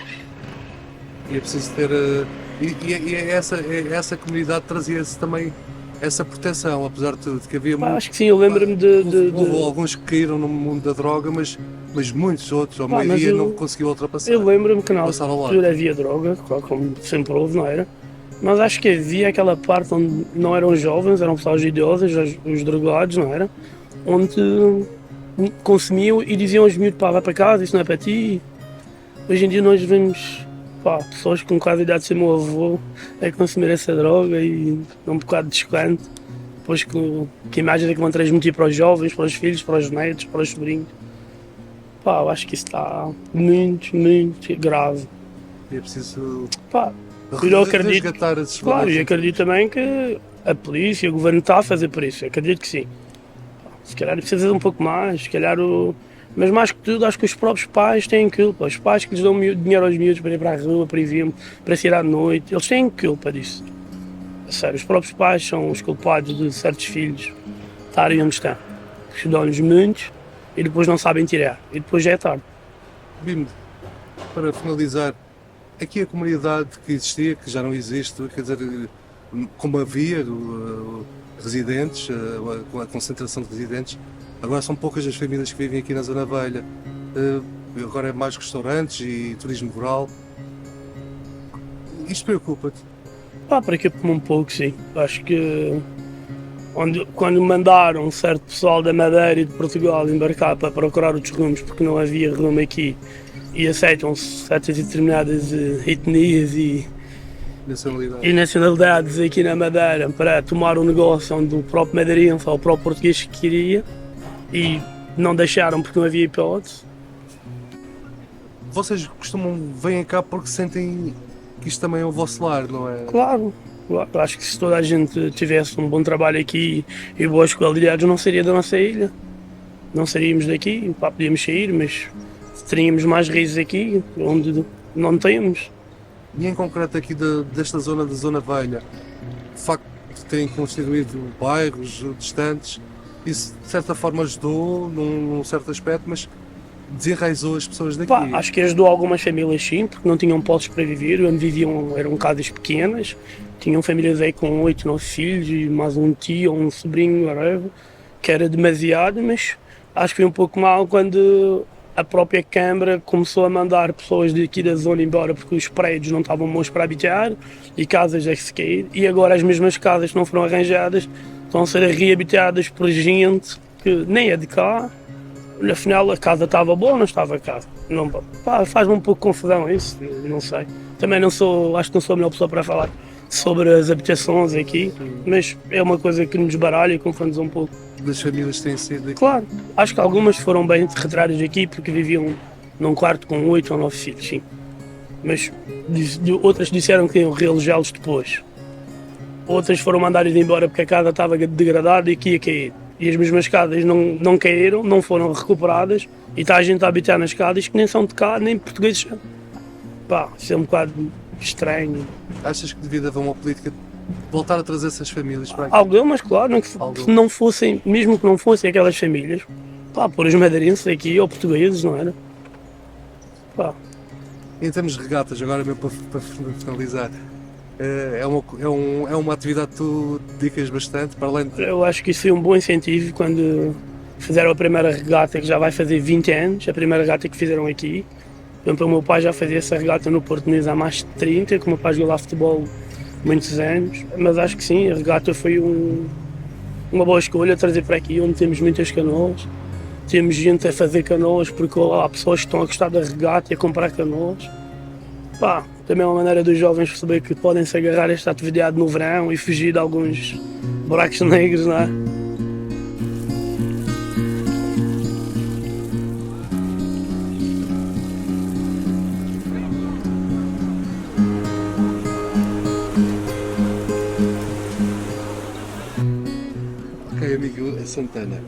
E é preciso ter... essa comunidade trazia-se também essa proteção, apesar de tudo, que havia... Acho que sim, eu lembro-me Houve alguns que caíram no mundo da droga, mas muitos outros, a maioria não conseguiu ultrapassar. Eu lembro-me que na altura havia droga, como sempre houve, não era? Mas acho que havia aquela parte onde não eram jovens, eram pessoas idosas, os drogados, não era? Onde consumiam e diziam aos miúdos, vai para casa, isso não é para ti. Hoje em dia nós vemos pessoas com quase a idade de ser meu avô a consumir essa droga e um bocado de chocante. Depois que imagem é que vão transmitir para os jovens, para os filhos, para os netos, para os sobrinhos. Eu acho que isso está muito, muito grave. E é preciso... Eu acredito, resgatar esses claro, valores. e acredito também que a polícia, o governo está a fazer por isso, acredito que sim. Se calhar precisa de um pouco mais, se calhar mas mais que tudo, acho que os próprios pais têm culpa. Os pais que lhes dão dinheiro aos miúdos para ir para a rua, por exemplo, para sair à noite, eles têm culpa disso. A sério, os próprios pais são os culpados de certos filhos estarem onde estão. Porque dão-lhes muitos e depois não sabem tirar. E depois já é tarde. Bimbo, para finalizar, aqui a comunidade que existia, que já não existe, quer dizer, como havia residentes, a concentração de residentes, agora são poucas as famílias que vivem aqui na Zona Velha. Agora é mais restaurantes e turismo rural. Isto preocupa-te? Preocupa-me um pouco, sim. Acho que quando mandaram um certo pessoal da Madeira e de Portugal embarcar para procurar outros rumos, porque não havia rumo aqui, e aceitam certas determinadas etnias e nacionalidades aqui na Madeira para tomar um negócio onde o próprio madeirense ou o próprio português queria, e não deixaram porque não havia hipótese. Vocês vêm cá porque sentem que isto também é o vosso lar, não é? Claro. Acho que se toda a gente tivesse um bom trabalho aqui e boas qualidades, não seria da nossa ilha. Não saímos daqui, podíamos sair, mas teríamos mais raízes aqui, onde não temos. E em concreto aqui desta zona da Zona Velha, o facto de terem constituído bairros distantes, isso de certa forma ajudou num certo aspecto, mas desenraizou as pessoas daqui. Acho que ajudou algumas famílias sim, porque não tinham postos para viver, onde viviam eram casas pequenas, tinham famílias aí com 8, 9 filhos e mais um tio ou um sobrinho, whatever, que era demasiado, mas acho que foi um pouco mal quando a própria Câmara começou a mandar pessoas daqui da zona embora porque os prédios não estavam bons para habitar e casas a se cair, e agora as mesmas casas que não foram arranjadas estão a ser reabitadas por gente que nem é de cá. Afinal a casa estava boa ou não estava cá? Não, faz-me um pouco confusão isso, não sei. Também acho que não sou a melhor pessoa para falar sobre as habitações aqui, mas é uma coisa que nos baralha e confunde um pouco. Das famílias que têm sido aqui? Claro, acho que algumas foram bem retiradas aqui porque viviam num quarto com 8 ou 9 filhos, sim. Mas outras disseram que iam realojá-los depois. Outras foram mandadas embora porque a casa estava degradada e que ia cair. E as mesmas casas não caíram, não foram recuperadas, e está a gente a habitar nas casas que nem são de cá, nem portugueses são. Isso é um bocado estranho. Achas que devia haver uma política de voltar a trazer essas famílias para aqui? Algumas, claro, se não fossem, mesmo que não fossem aquelas famílias, pôr os madeirenses aqui ou portugueses, não era? Em termos de regatas, agora mesmo para finalizar, é uma atividade que tu dedicas bastante, para além de... Eu acho que isso foi um bom incentivo quando fizeram a primeira regata, que já vai fazer 20 anos, a primeira regata que fizeram aqui. Por exemplo, o meu pai já fazia essa regata no Porto Muniz há mais de 30, que o meu pai jogou lá futebol muitos anos, mas acho que sim, a regata foi uma boa escolha, trazer para aqui, onde temos muitas canoas. Temos gente a fazer canoas porque há pessoas que estão a gostar da regata e a comprar canoas. Também é uma maneira dos jovens perceber que podem se agarrar a esta atividade no verão e fugir de alguns buracos negros, não é? Ok, amigo Santana.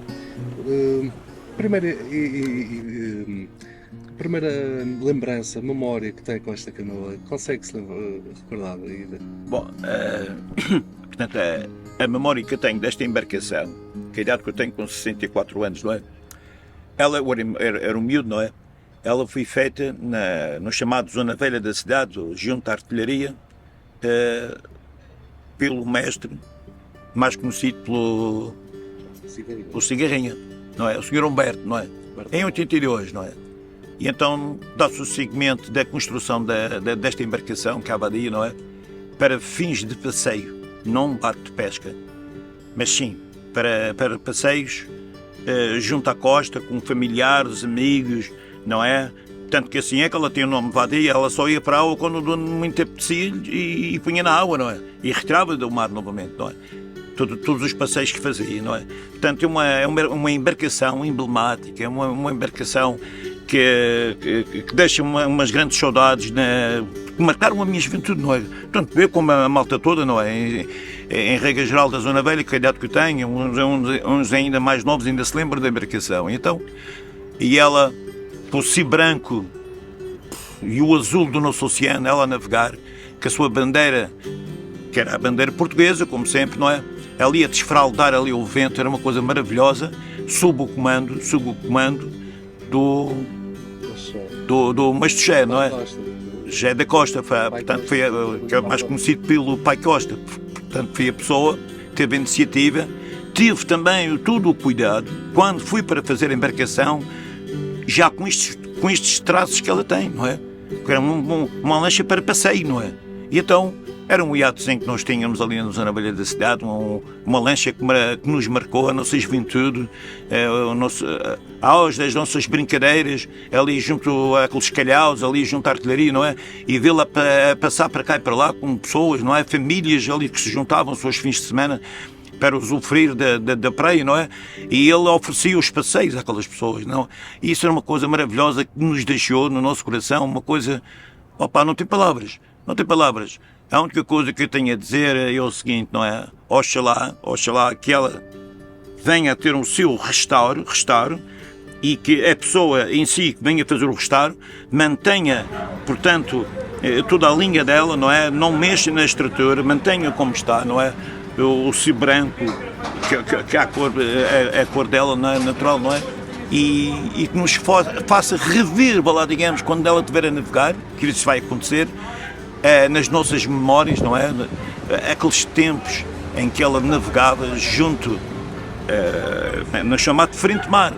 Primeira lembrança, memória que tem com esta canoa, consegue-se recordar? Bom, portanto, a memória que eu tenho desta embarcação, que a idade que eu tenho com 64 anos, não é? Ela era um miúdo, não é? Ela foi feita no chamado Zona Velha da cidade, junto à artilharia, pelo mestre, mais conhecido pelo Cigarrinha, não é? O Sr. Humberto, não é? Em 82, não é? E então dá-se o seguimento da construção desta embarcação, que é a abadia, não é? Para fins de passeio, não um barco de pesca, mas sim para passeios junto à costa, com familiares, amigos, não é? Tanto que assim é que ela tem o nome vadia, ela só ia para a água quando o dono muito apetecia e punha na água, não é? E retirava do mar novamente, não é? Todos os passeios que fazia, não é? Portanto, é uma embarcação emblemática, é uma embarcação que deixa umas grandes saudades que marcaram a minha juventude, não é? Portanto, eu como a malta toda, não é? Em regra geral da Zona Velha, que a idade que eu tenho, uns ainda mais novos ainda se lembram da embarcação. Então, e ela, o cibo branco e o azul do nosso oceano, ela a navegar, com a sua bandeira, que era a bandeira portuguesa, como sempre, não é? Ela ia desfraldar ali o vento, era uma coisa maravilhosa, sob o comando do Mestre Gé, não é? Gé da Costa, portanto, que é mais conhecido pelo Pai Costa. Portanto, foi a pessoa que teve a iniciativa, tive também todo o cuidado, quando fui para fazer a embarcação, já com estes traços que ela tem, não é? Porque era uma lancha para passeio, não é? E então, era um iates em que nós tínhamos ali na Zona Velha da cidade, uma lancha que nos marcou a nossa juventude, das nossas brincadeiras, ali junto àqueles calhaus, ali junto à artilharia, não é? E vê-la passar para cá e para lá com pessoas, não é? Famílias ali que se juntavam aos fins de semana para usufruir da praia, não é? E ele oferecia os passeios àquelas pessoas, não? E isso era uma coisa maravilhosa que nos deixou no nosso coração, uma coisa... Opa, não tem palavras. A única coisa que eu tenho a dizer é o seguinte, não é? Oxalá que ela venha a ter um seu restauro, e que a pessoa em si que venha fazer o restauro mantenha, portanto, toda a linha dela, não é? Não mexa na estrutura, mantenha como está, não é? O cibo branco, que a cor dela não é natural, não é? E que nos faça rever, lá, digamos, quando ela estiver a navegar, que isso vai acontecer, nas nossas memórias, não é? Aqueles tempos em que ela navegava junto, no chamado frente mar,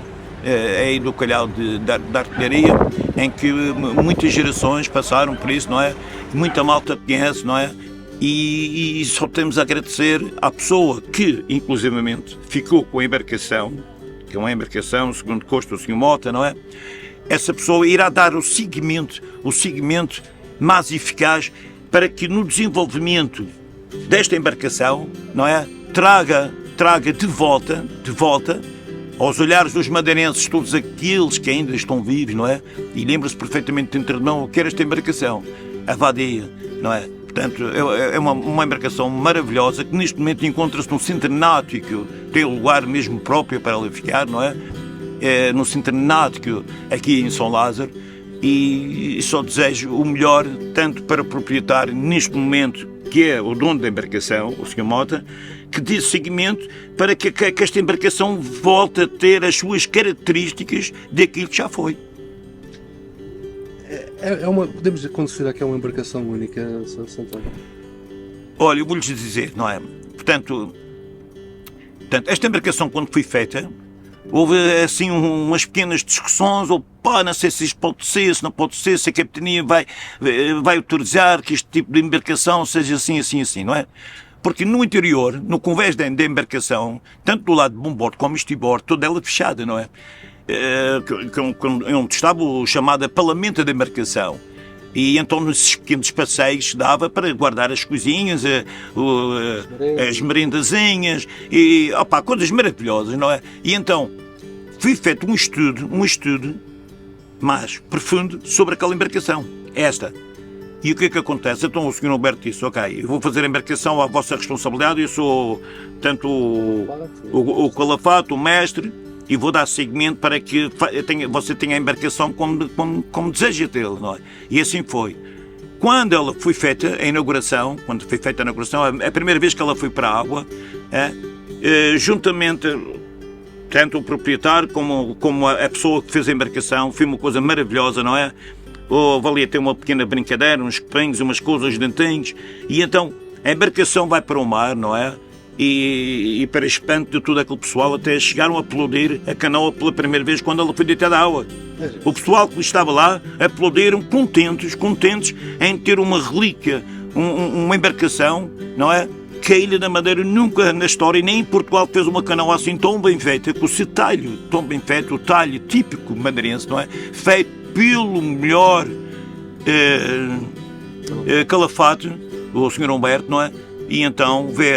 aí do calhau da artilharia, em que muitas gerações passaram por isso, não é? Muita malta conhece, não é? E só temos a agradecer à pessoa que, inclusivamente, ficou com a embarcação, que é uma embarcação, segundo consta o Sr. Mota, não é? Essa pessoa irá dar o seguimento mais eficaz para que no desenvolvimento desta embarcação, não é? Traga de volta aos olhares dos madeirenses todos aqueles que ainda estão vivos, não é? E lembra-se perfeitamente de antemão o que era esta embarcação, a vadia, não é? Portanto, é uma embarcação maravilhosa que neste momento encontra-se no Centro Náutico, tem o lugar mesmo próprio para ela ficar, não é? No Centro Náutico, aqui em São Lázaro, e só desejo o melhor, tanto para o proprietário neste momento, que é o dono da embarcação, o Sr. Mota, que dê seguimento para que esta embarcação volte a ter as suas características daquilo que já foi. Podemos considerar que é uma embarcação única, Santana? Olha, eu vou-lhes dizer, não é? Portanto, esta embarcação, quando foi feita, houve assim umas pequenas discussões, não sei se isto pode ser, se não pode ser, se a capitania vai autorizar que este tipo de embarcação seja assim, não é? Porque no interior, no convés da embarcação, tanto do lado de bombordo como estribor, toda ela fechada, não é? Onde estava o chamado palamento da embarcação. E então nesses pequenos passeios dava para guardar as coisinhas, as merendazinhas, e coisas maravilhosas, não é? E então foi feito um estudo mais profundo sobre aquela embarcação, esta. E o que é que acontece? Então o Sr. Humberto disse, ok, eu vou fazer a embarcação à vossa responsabilidade, eu sou, tanto o calafato, o mestre, e vou dar seguimento para que você tenha a embarcação como deseja tê-la, não é? E assim foi. Quando ela foi feita, a inauguração, a primeira vez que ela foi para a água, juntamente, tanto o proprietário como a pessoa que fez a embarcação, foi uma coisa maravilhosa, não é? Houve ali até uma pequena brincadeira, uns copinhos, umas coisas, uns dentinhos, e então a embarcação vai para o mar, não é? E para espanto de todo aquele pessoal, até chegaram a aplaudir a canoa pela primeira vez quando ela foi deitada à água. O pessoal que estava lá aplaudiram contentes em ter uma relíquia, uma embarcação, não é? Que a Ilha da Madeira nunca na história, nem em Portugal, fez uma canoa assim tão bem feita, com o seu talho tão bem feito, o talho típico madeirense, não é? Feito pelo melhor calafato, o Sr. Humberto, não é? E então vê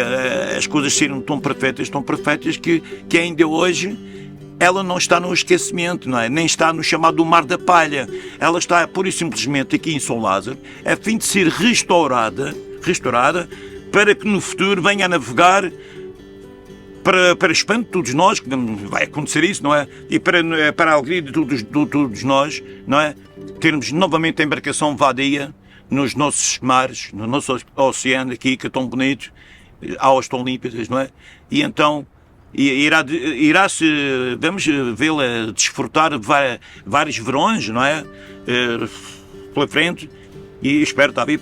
as coisas serem tão perfeitas que ainda hoje ela não está no esquecimento, não é? Nem está no chamado Mar da Palha. Ela está, pura e simplesmente, aqui em São Lázaro, a fim de ser restaurada, para que no futuro venha a navegar para espanto de todos nós, que vai acontecer isso, não é? E para a alegria de todos nós, não é? Termos novamente a embarcação vadia nos nossos mares, no nosso oceano aqui, que é tão bonito, águas tão límpidas, não é? E então irá-se, vamos vê-la desfrutar de vários verões, não é? Pela frente, e espero estar aí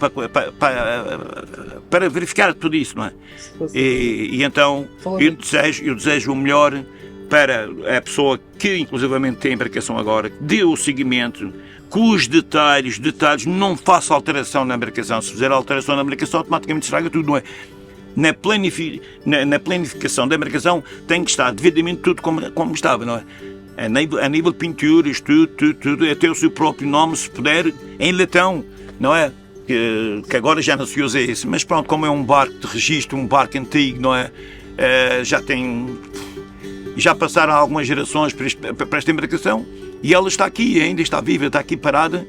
para verificar tudo isso, não é? E então eu desejo o melhor para a pessoa que inclusivamente tem a embarcação agora, que dê o seguimento, com os detalhes, não faça alteração na embarcação. Se fizer alteração na embarcação, automaticamente estraga tudo, não é? Na planificação da embarcação tem que estar devidamente tudo como estava, não é? A nível de pinturas, tudo, até o seu próprio nome, se puder, em latão, não é? Que agora já não se usa isso, mas pronto, como é um barco de registro, um barco antigo, não é? Já passaram algumas gerações para esta embarcação e ela está aqui, ainda está viva, está aqui parada,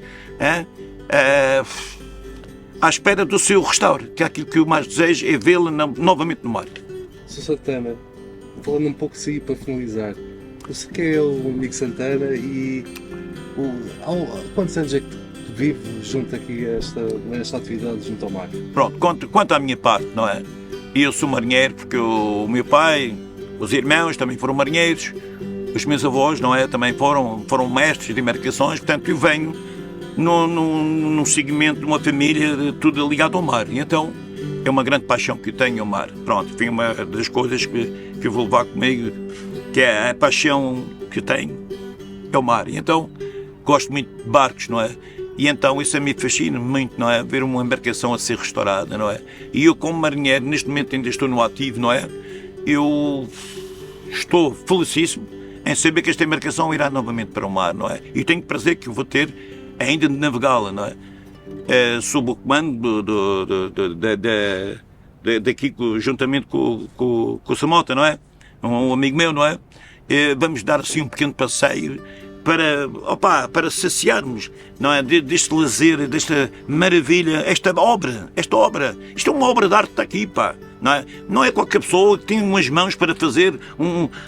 à espera do seu restauro, que é aquilo que eu mais desejo, é vê-la novamente no mar. Sr. Santana, falando um pouco de si para finalizar, você que é o Nico Santana e há quantos anos é que vive junto aqui a esta atividade junto ao mar? Pronto, quanto à minha parte, não é? Eu sou marinheiro porque o meu pai, os irmãos também foram marinheiros, os meus avós, não é? Também foram mestres de embarcações, portanto eu venho num seguimento de uma família tudo ligado ao mar. E então é uma grande paixão que eu tenho ao mar. Pronto, foi uma das coisas que eu vou levar comigo, que é a paixão que eu tenho, é o mar. E então gosto muito de barcos, não é? E então isso a mim fascina muito, não é? Ver uma embarcação a ser restaurada, não é? E eu como marinheiro, neste momento ainda estou no ativo, não é? Eu estou felicíssimo em saber que esta embarcação irá novamente para o mar, não é? E tenho prazer que eu vou ter ainda de navegá-la, não é? Sob o comando daqui, juntamente com o Samota, não é? Um amigo meu, não é? Vamos dar assim um pequeno passeio para saciarmos, não é? Deste lazer, desta maravilha, esta obra. Isto é uma obra de arte que está aqui, pá. Não é qualquer pessoa que tem umas mãos para fazer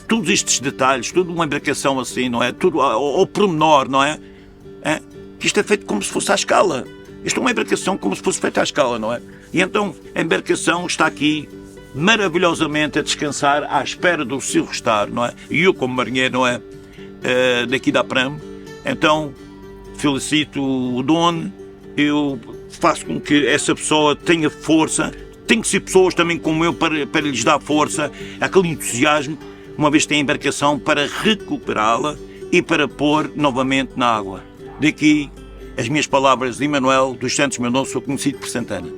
todos estes detalhes, toda uma embarcação assim, não é? Tudo ao pormenor, não é? Que isto é feito como se fosse à escala. Isto é uma embarcação como se fosse feita à escala, não é? E então a embarcação está aqui maravilhosamente a descansar à espera do seu restauro, não é? E eu como marinheiro, não é? Daqui da Pram, então felicito o dono, eu faço com que essa pessoa tenha força, tem que ser pessoas também como eu para lhes dar força, aquele entusiasmo, uma vez que tem a embarcação, para recuperá-la e para pôr novamente na água. Daqui as minhas palavras de Emanuel dos Santos Mendonça, conhecido por Santana.